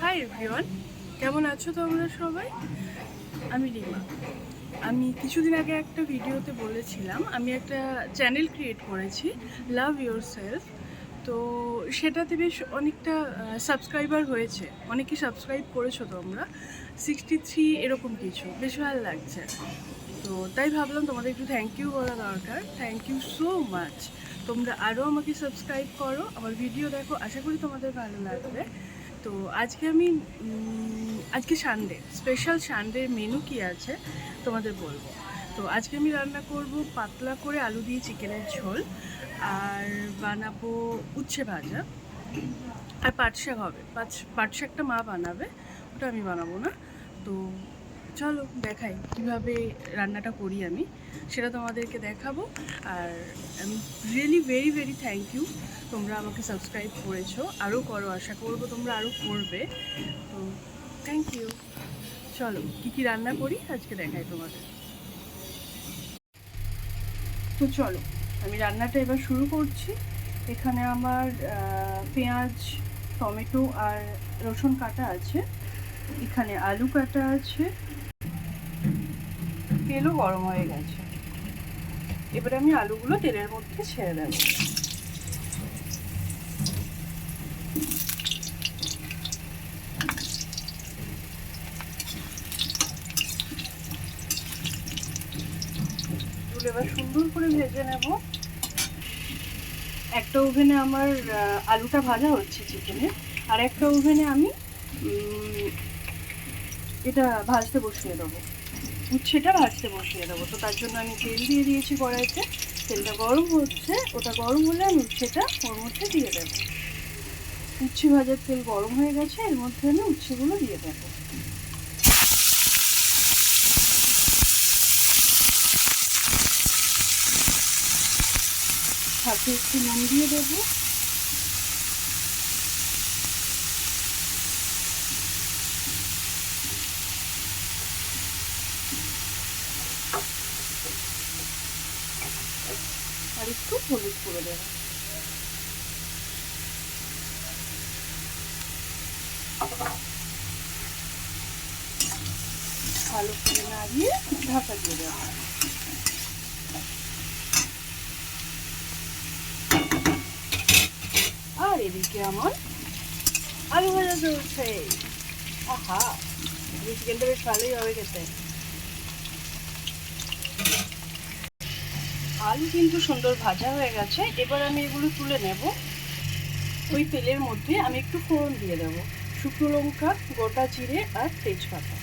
Hi everyone, কেমন আছো তোমরা সবাই? আমি রিমা। আমি কিছুদিন আগে একটা ভিডিওতে বলেছিলাম আমি একটা চ্যানেল ক্রিয়েট করেছি, লাভ ইয়োর সেলফ। তো সেটাতে বেশ অনেকটা সাবস্ক্রাইবার হয়েছে, অনেকে সাবস্ক্রাইব করেছো তোমরা, 63 এরকম কিছু, বেশ ভালো লাগছে। তো তাই ভাবলাম তোমাদের একটু থ্যাংক ইউ বলা দরকার। Thank you so much. তোমরা আরও আমাকে সাবস্ক্রাইব করো, আমার ভিডিও দেখো, আশা করি তোমাদের ভালো লাগবে। তো আজকে আমি আজকে সানডে, স্পেশাল সানডের মেনু কি আছে তোমাদের বলবো। তো আজকে আমি রান্না করব পাতলা করে আলু দিয়ে চিকেনের ঝোল, আর বানাবো উচ্ছে ভাজা, আর পাট শাক হবে। পাট শাকটা মা বানাবে, ওটা আমি বানাবো না। তো চলো দেখাই কিভাবে রান্নাটা করি আমি, সেটা তোমাদেরকে দেখাবো। আর আমি really very very thank you, তোমরা আমাকে সাবস্ক্রাইব করেছো, আরও করো, আশা করবো তোমরা আরও করবে। তো থ্যাংক ইউ। চলো কী কী রান্না করি আজকে দেখাই তোমাদের। তো চলো আমি রান্নাটা এবার শুরু করছি। এখানে আমার পেঁয়াজ, টমেটো আর রসুন কাটা আছে, এখানে আলু কাটা আছে, তেলও গরম হয়ে গেছে। এবারে আমি আলুগুলো তেলের মধ্যে ছেড়ে দেবো। এবার সুন্দর করে ভেজে নেব। একটা ওভেনে আমার আলুটা ভাজা হচ্ছে চিকেনের, আর একটা ওভেনে আমি এটা ভাজতে বসিয়ে দেবো, উচ্ছেটা ভাজতে বসিয়ে দেবো। তো তার জন্য আমি তেল দিয়ে দিয়েছি কড়াইতে, তেলটা গরম হচ্ছে, ওটা গরম হলে আমি উচ্ছেটা ওর মধ্যে দিয়ে দেবো। উচ্ছে ভাজার তেল গরম হয়ে গেছে, এর মধ্যে আমি উচ্ছেগুলো দিয়ে দেবো। সাথে একটু নুন দিয়ে দেবো। আর একটু হলুদ করে দেবো। ভালো করে নাড়িয়ে ঢাকা দিয়ে দেবো। আর এদিকে আমার আলু ভাজা চলছে। আহা, চিকেনটা বেশ ভালোই হবে খেতে। আলু কিন্তু সুন্দর ভাজা হয়ে গেছে, এবার আমি এগুলো তুলে নেব। ওই তেলের মধ্যে আমি একটু ফোড়ন দিয়ে দেবো, শুকনো লঙ্কা, গোটা জিরে আর তেজপাতা।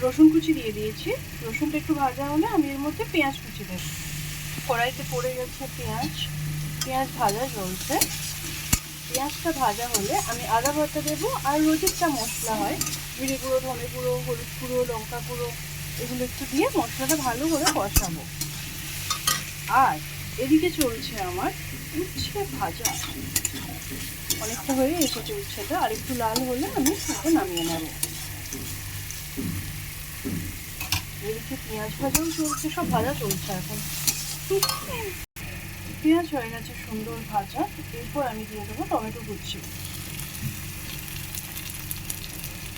রসুন কুচি দিয়ে দিয়েছি। রসুনটা একটু ভাজা হলে আমি এর মধ্যে পেঁয়াজ কুচি দেব। কড়াইতে পড়ে গেছে পেঁয়াজ, পেঁয়াজ ভাজা জ্বলছে। পেঁয়াজটা ভাজা হলে আমি আদা বাটা দেবো, আর রোজের যা মশলা হয়, জিরে গুঁড়ো, ধনে গুঁড়ো, হলুদ গুঁড়ো, লঙ্কা গুঁড়ো, এগুলো একটু দিয়ে মশলাটা ভালো করে কষাবো। আর এদিকে চলছে আমার উচ্ছে ভাজা, অনেকটা হয়ে এসেছে উচ্ছেটা, আর একটু লাল হলে আমি ওকে নামিয়ে নেব। এদিকে পেঁয়াজ ভাজাও চলছে, সব ভাজা চলছে এখন। পেঁয়াজ হয়ে গেছে সুন্দর ভাজা, এরপর আমি দিয়ে দেবো টমেটো কুচি।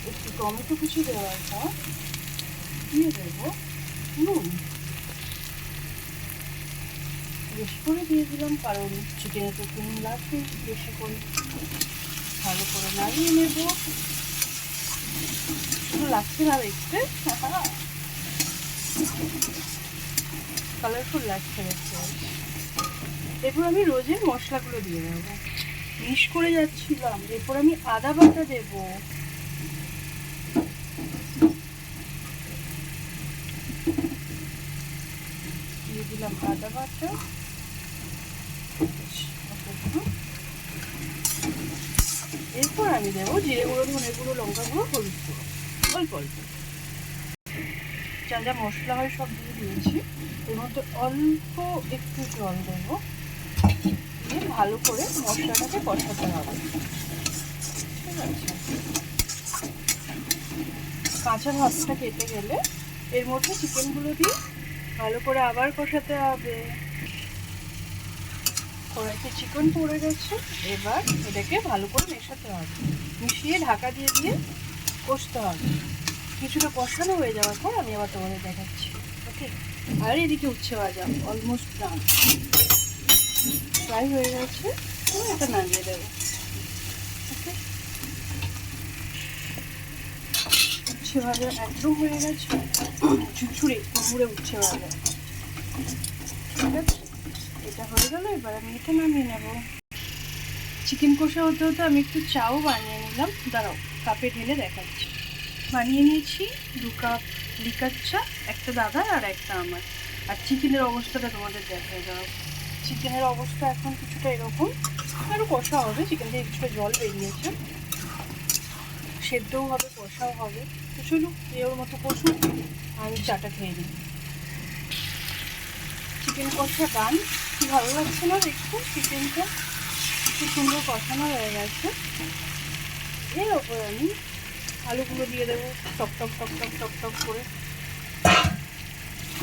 একটু টমেটো কুচি দেওয়ার পর দিয়ে দেবো নুন। বেশি করে দিয়ে দিলাম, কারণ চিকেনে তো নুন লাগবে বেশি করে। ভালো করে নাড়িয়ে নেব। শুধু লাগছে না দেখতে, কালারফুল লাগছে দেখতে। এরপর আমি রোজের মশলাগুলো দিয়ে দেবো, মিক্স করে যাচ্ছিলাম। এরপর আমি আদা বাটা দেব, দিয়ে দিলাম আদা বাটা। এরপর আমি দেবো জিরে গুঁড়ো, ধনে গুঁড়ো, লঙ্কা গুঁড়ো, হলুদ গুঁড়ো, অল্প অল্প। যা যা মশলা হয় সব দিয়ে দিয়েছি। এর মধ্যে অল্প একটু জল দেবো, দিয়ে ভালো করে মশলাটাকে কষাতে হবে। ঠিক আছে, কাঁচা ভাবটা কেটে গেলে এর মধ্যে চিকেনগুলো দিয়ে ভালো করে আবার কষাতে হবে। কড়াইতে চিকেন পড়ে গেছে, এবার এটাকে ভালো করে মেশাতে হবে, মিশিয়ে ঢাকা দিয়ে দিয়ে কষতে হবে। কিছুটা কষানো হয়ে যাওয়ার পর আমি আবার তোমাদের দেখাচ্ছি। ওকে, আর এদিকে উচ্ছে ভাজা অলমোস্ট ডান, ফ্রাই হয়ে গেছে, এটা নামিয়ে দেবো। ওকে, উচ্ছে ভাজা একদম হয়ে গেছে, ঝুরঝুরে পুকুরে উচ্ছে ভাজা। ঠিক আছে, এটা হয়ে গেল, এবার আমি এটা নামিয়ে নেব। চিকেন কষা হতে হতে আমি একটু চাও বানিয়ে নিলাম, দাঁড়াও কাপে ঢেলে দেখাচ্ছি। বানিয়ে নিয়েছি 2 কাপ লিকার চা, একটা দাদার আর একটা আমার। আর চিকেনের অবস্থাটা তোমাদের দেখায় দাও। চিকেনের অবস্থা এখন কিছুটা এরকম, আরও কষা হবে, চিকেন থেকে কিছুটা জল বেরিয়েছে, সেদ্ধও হবে কষাও হবে। তো চলুন ওর মতো কষুন, আমি চাটা খেয়ে নিই। চিকেন কষা ডান, কি ভালো লাগছে না দেখতে, চিকেনটা খুব সুন্দর কষানো হয়ে গেছে। এর ওপরে আমি আলুগুলো দিয়ে দেবো, টক টক টক টক টক টক করে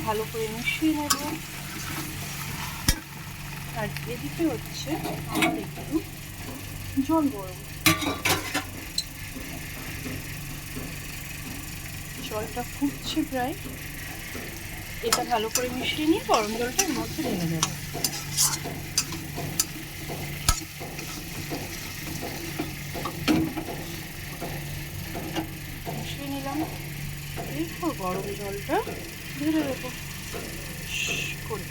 ভালো করে মিশিয়ে নেব। আর এদিকে হচ্ছে আমার একটু জল গরম, জলটা ফুটছে প্রায়, এটা ভালো করে মিশিয়ে নিয়ে গরম জলটা এর মধ্যে ঢেলে দেব। মিশিয়ে নিলাম, এরপর গরম জলটা ঢেলে দেবো করে।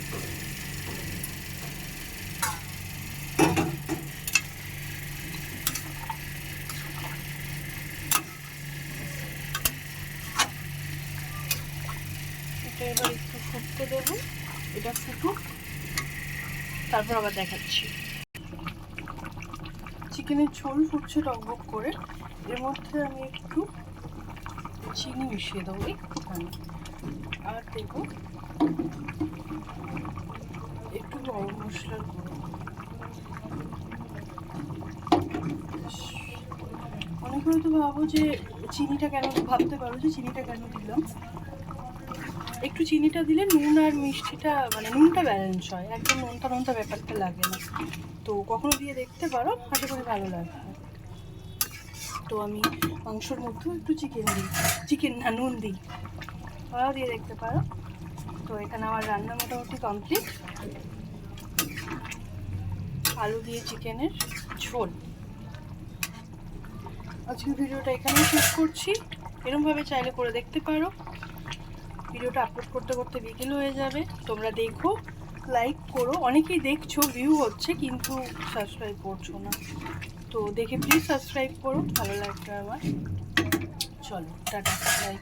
এটা এবার একটু ফুটতে দেবো, এটা ফুটুক, তারপর আবার দেখাচ্ছি। চিকেনের ঝোল ফুটছে টকবক করে, এর মধ্যে আমি একটু চিনি মিশিয়ে দেবো একটুখানি, আর দেবো একটু গরম মশলার গুঁড়ো। অনেকে হয়তো ভাবো যে চিনিটা কেন, ভাবতে পারো যে চিনিটা কেন দিলাম। একটু চিনিটা দিলে নুন আর মিষ্টিটা, মানে নুনটা ব্যালেন্স হয়, একদম নোনতা নোনতা ব্যাপারটা লাগে না। তো কখনো দিয়ে দেখতে পারো, আশা করি ভালো লাগবে। তো আমি মাংসর মধ্যেও একটু চিকেন না নুন দিই, ওরাও দিয়ে দেখতে পারো। তো এখানে আমার রান্না মোটামুটি কমপ্লিট, আলু দিয়ে চিকেনের ঝোল। আজকের ভিডিওটা এখানেই শেষ করছি, এরকমভাবে চাইলে করে দেখতে পারো। ভিডিওটা আপলোড করতে করতে বিকেল হয়ে যাবে, তোমরা দেখো, লাইক করো। অনেকেই দেখছো, ভিউ হচ্ছে, কিন্তু সাবস্ক্রাইব করছো না, তো দেখে প্লিজ সাবস্ক্রাইব করো, ভালো লাগবে আমার। চলো টাটা, বাই।